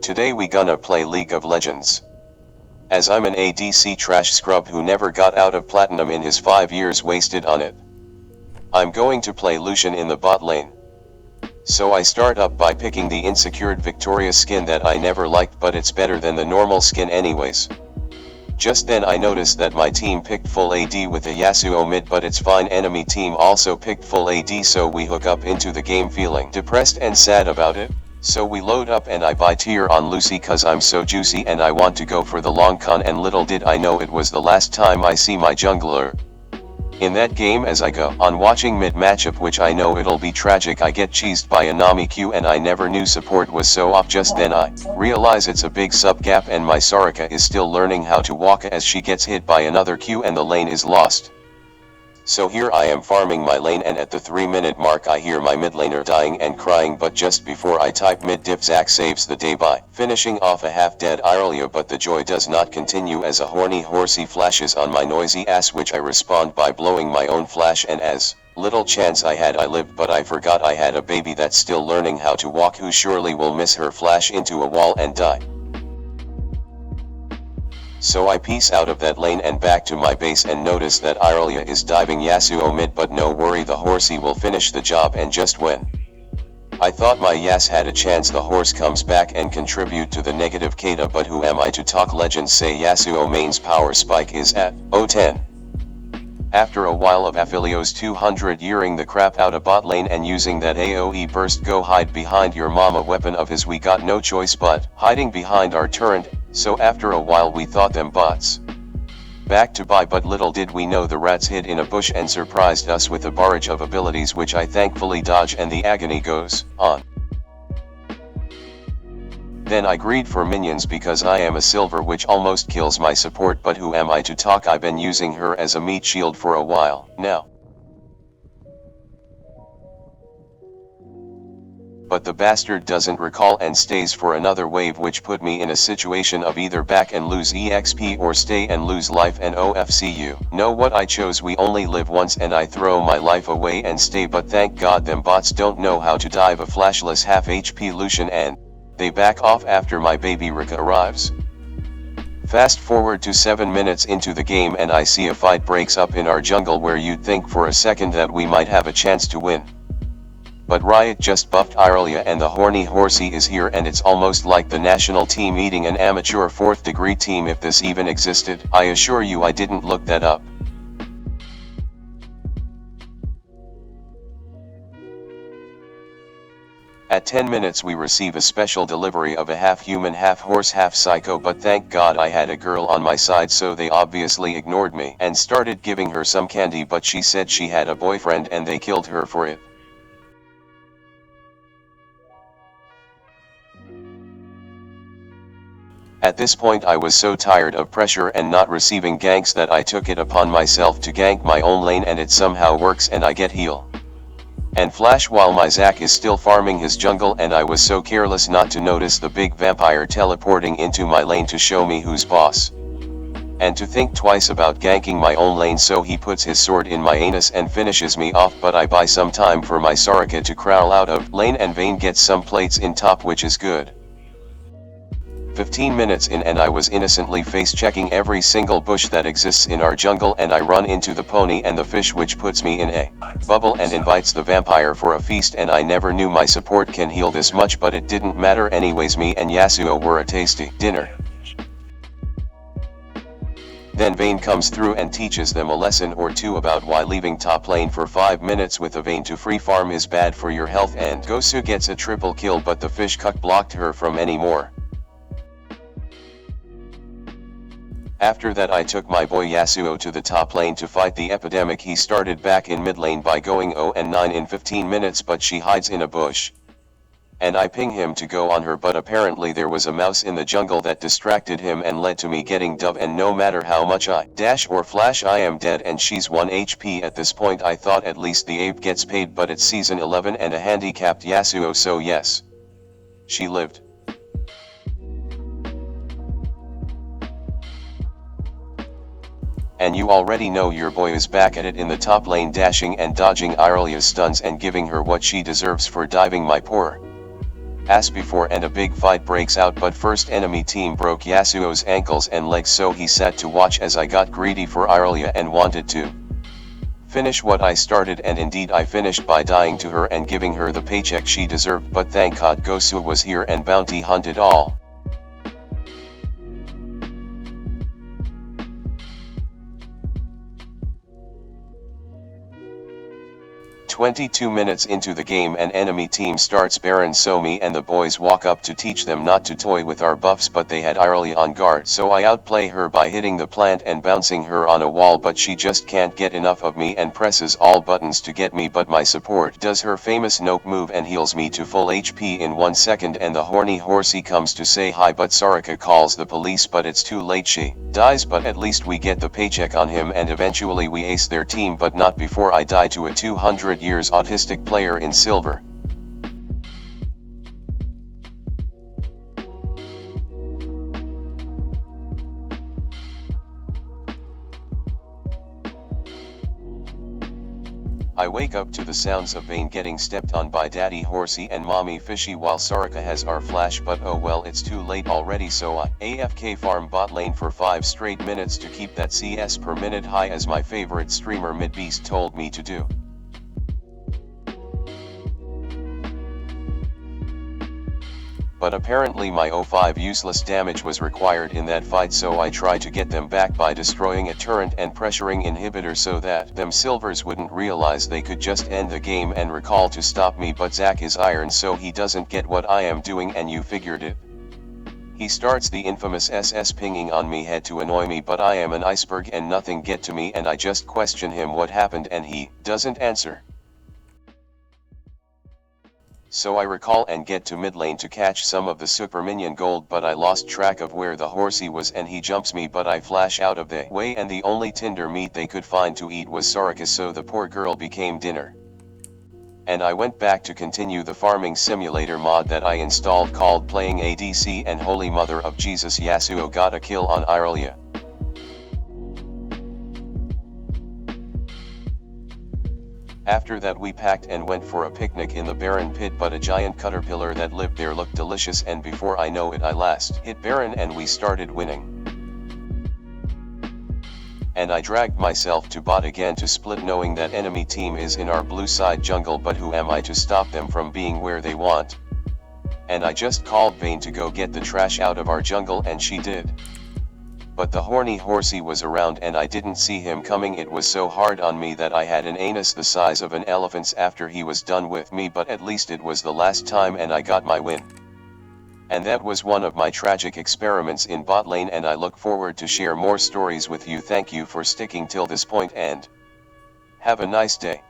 Today we gonna play League of Legends. As I'm an ADC trash scrub who never got out of platinum in his 5 years wasted on it. I'm going to play Lucian in the bot lane. So I start up by picking the insecured Victoria skin that I never liked, but it's better than the normal skin anyways. Just then I noticed that my team picked full AD with a Yasuo mid, but its fine enemy team also picked full AD, so we hook up into the game feeling depressed and sad about it. So we load up and I buy tier on Lucy cause I'm so juicy and I want to go for the long con, and little did I know it was the last time I see my jungler in that game. As I go on watching mid matchup, which I know it'll be tragic, I get cheesed by a Nami Q and I never knew support was so off. Just then I realize it's a big sub gap and my Soraka is still learning how to walk as she gets hit by another Q and the lane is lost. So here I am farming my lane, and at the 3-minute mark I hear my mid laner dying and crying, but just before I type mid diff, Zac saves the day by finishing off a half-dead Irelia, but the joy does not continue as a horny horsey flashes on my noisy ass, which I respond by blowing my own flash, and as little chance I had I lived, but I forgot I had a baby that's still learning how to walk who surely will miss her flash into a wall and die. So I peace out of that lane and back to my base and notice that Irelia is diving Yasuo mid, but no worry, the horsey will finish the job. And just when I thought my Yas had a chance, the horse comes back and contribute to the negative Kata, but who am I to talk? Legends say Yasuo main's power spike is at 010. After a while of Aphelios 200 yearing the crap out of bot lane and using that AoE burst go hide behind your mama weapon of his, we got no choice but hiding behind our turret. So after a while we thought them bots back to buy, but little did we know the rats hid in a bush and surprised us with a barrage of abilities, which I thankfully dodge, and the agony goes on. Then I greed for minions because I am a silver, which almost kills my support, but who am I to talk? I've been using her as a meat shield for a while now. But the bastard doesn't recall and stays for another wave, which put me in a situation of either back and lose EXP or stay and lose life and OFCU. Know what I chose? We only live once, and I throw my life away and stay, but thank God them bots don't know how to dive a flashless half HP Lucian, and they back off after my baby Rika arrives. Fast forward to 7 minutes into the game and I see a fight breaks up in our jungle where you'd think for a second that we might have a chance to win. But Riot just buffed Irelia and the horny horsey is here, and it's almost like the national team eating an amateur 4th degree team, if this even existed. I assure you I didn't look that up. At 10 minutes we receive a special delivery of a half human half horse half psycho, but thank God I had a girl on my side, so they obviously ignored me and started giving her some candy, but she said she had a boyfriend and they killed her for it. At this point I was so tired of pressure and not receiving ganks that I took it upon myself to gank my own lane, and it somehow works and I get heal and flash while my Zac is still farming his jungle, and I was so careless not to notice the big vampire teleporting into my lane to show me who's boss. And to think twice about ganking my own lane, so he puts his sword in my anus and finishes me off, but I buy some time for my Soraka to crawl out of lane, and Vayne gets some plates in top, which is good. 15 minutes in and I was innocently face checking every single bush that exists in our jungle, and I run into the pony and the fish, which puts me in a bubble and invites the vampire for a feast, and I never knew my support can heal this much, but it didn't matter anyways. Me and Yasuo were a tasty dinner. Then Vayne comes through and teaches them a lesson or two about why leaving top lane for 5 minutes with a Vayne to free farm is bad for your health, and Gosu gets a triple kill, but the fish cuck blocked her from any more. After that I took my boy Yasuo to the top lane to fight the epidemic. He started back in mid lane by going 0-9 in 15 minutes, but she hides in a bush. And I ping him to go on her, but apparently there was a mouse in the jungle that distracted him and led to me getting dove, and no matter how much I dash or flash I am dead, and she's 1 HP at this point. I thought at least the ape gets paid, but it's season 11 and a handicapped Yasuo, so yes, she lived. And you already know your boy is back at it in the top lane, dashing and dodging Irelia's stuns and giving her what she deserves for diving my poor as before, and a big fight breaks out, but first enemy team broke Yasuo's ankles and legs, so he sat to watch as I got greedy for Irelia and wanted to finish what I started, and indeed I finished by dying to her and giving her the paycheck she deserved, but thank God Gosu was here and bounty hunted all. 22 minutes into the game, an enemy team starts Baron, so me and the boys walk up to teach them not to toy with our buffs, but they had Irelia on guard, so I outplay her by hitting the plant and bouncing her on a wall, but she just can't get enough of me and presses all buttons to get me, but my support does her famous nope move and heals me to full HP in 1 second, and the horny horsey comes to say hi, but Soraka calls the police, but it's too late, she dies, but at least we get the paycheck on him and eventually we ace their team, but not before I die to a 200 years autistic player in silver. I wake up to the sounds of Vayne getting stepped on by Daddy Horsey and Mommy Fishy while Soraka has our flash, but oh well, it's too late already, so I AFK farm bot lane for 5 straight minutes to keep that CS per minute high, as my favorite streamer Midbeast told me to do. But apparently my 05 useless damage was required in that fight, so I tried to get them back by destroying a turret and pressuring inhibitor so that them silvers wouldn't realize they could just end the game and recall to stop me, but Zac is iron, so he doesn't get what I am doing, and you figured it. He starts the infamous SS pinging on me head to annoy me, but I am an iceberg and nothing get to me, and I just question him what happened and he doesn't answer. So I recall and get to mid lane to catch some of the super minion gold, but I lost track of where the horsey was and he jumps me, but I flash out of the way, and the only tinder meat they could find to eat was Soraka, so the poor girl became dinner. And I went back to continue the farming simulator mod that I installed called Playing ADC, and holy mother of Jesus, Yasuo got a kill on Irelia. After that we packed and went for a picnic in the Baron pit, but a giant caterpillar that lived there looked delicious, and before I know it I last hit Baron and we started winning. And I dragged myself to bot again to split, knowing that enemy team is in our blue side jungle, but who am I to stop them from being where they want? And I just called Vayne to go get the trash out of our jungle, and she did. But the horny horsey was around and I didn't see him coming. It was so hard on me that I had an anus the size of an elephant's after he was done with me, but at least it was the last time and I got my win. And that was one of my tragic experiments in bot lane, and I look forward to share more stories with you. Thank you for sticking till this point and have a nice day.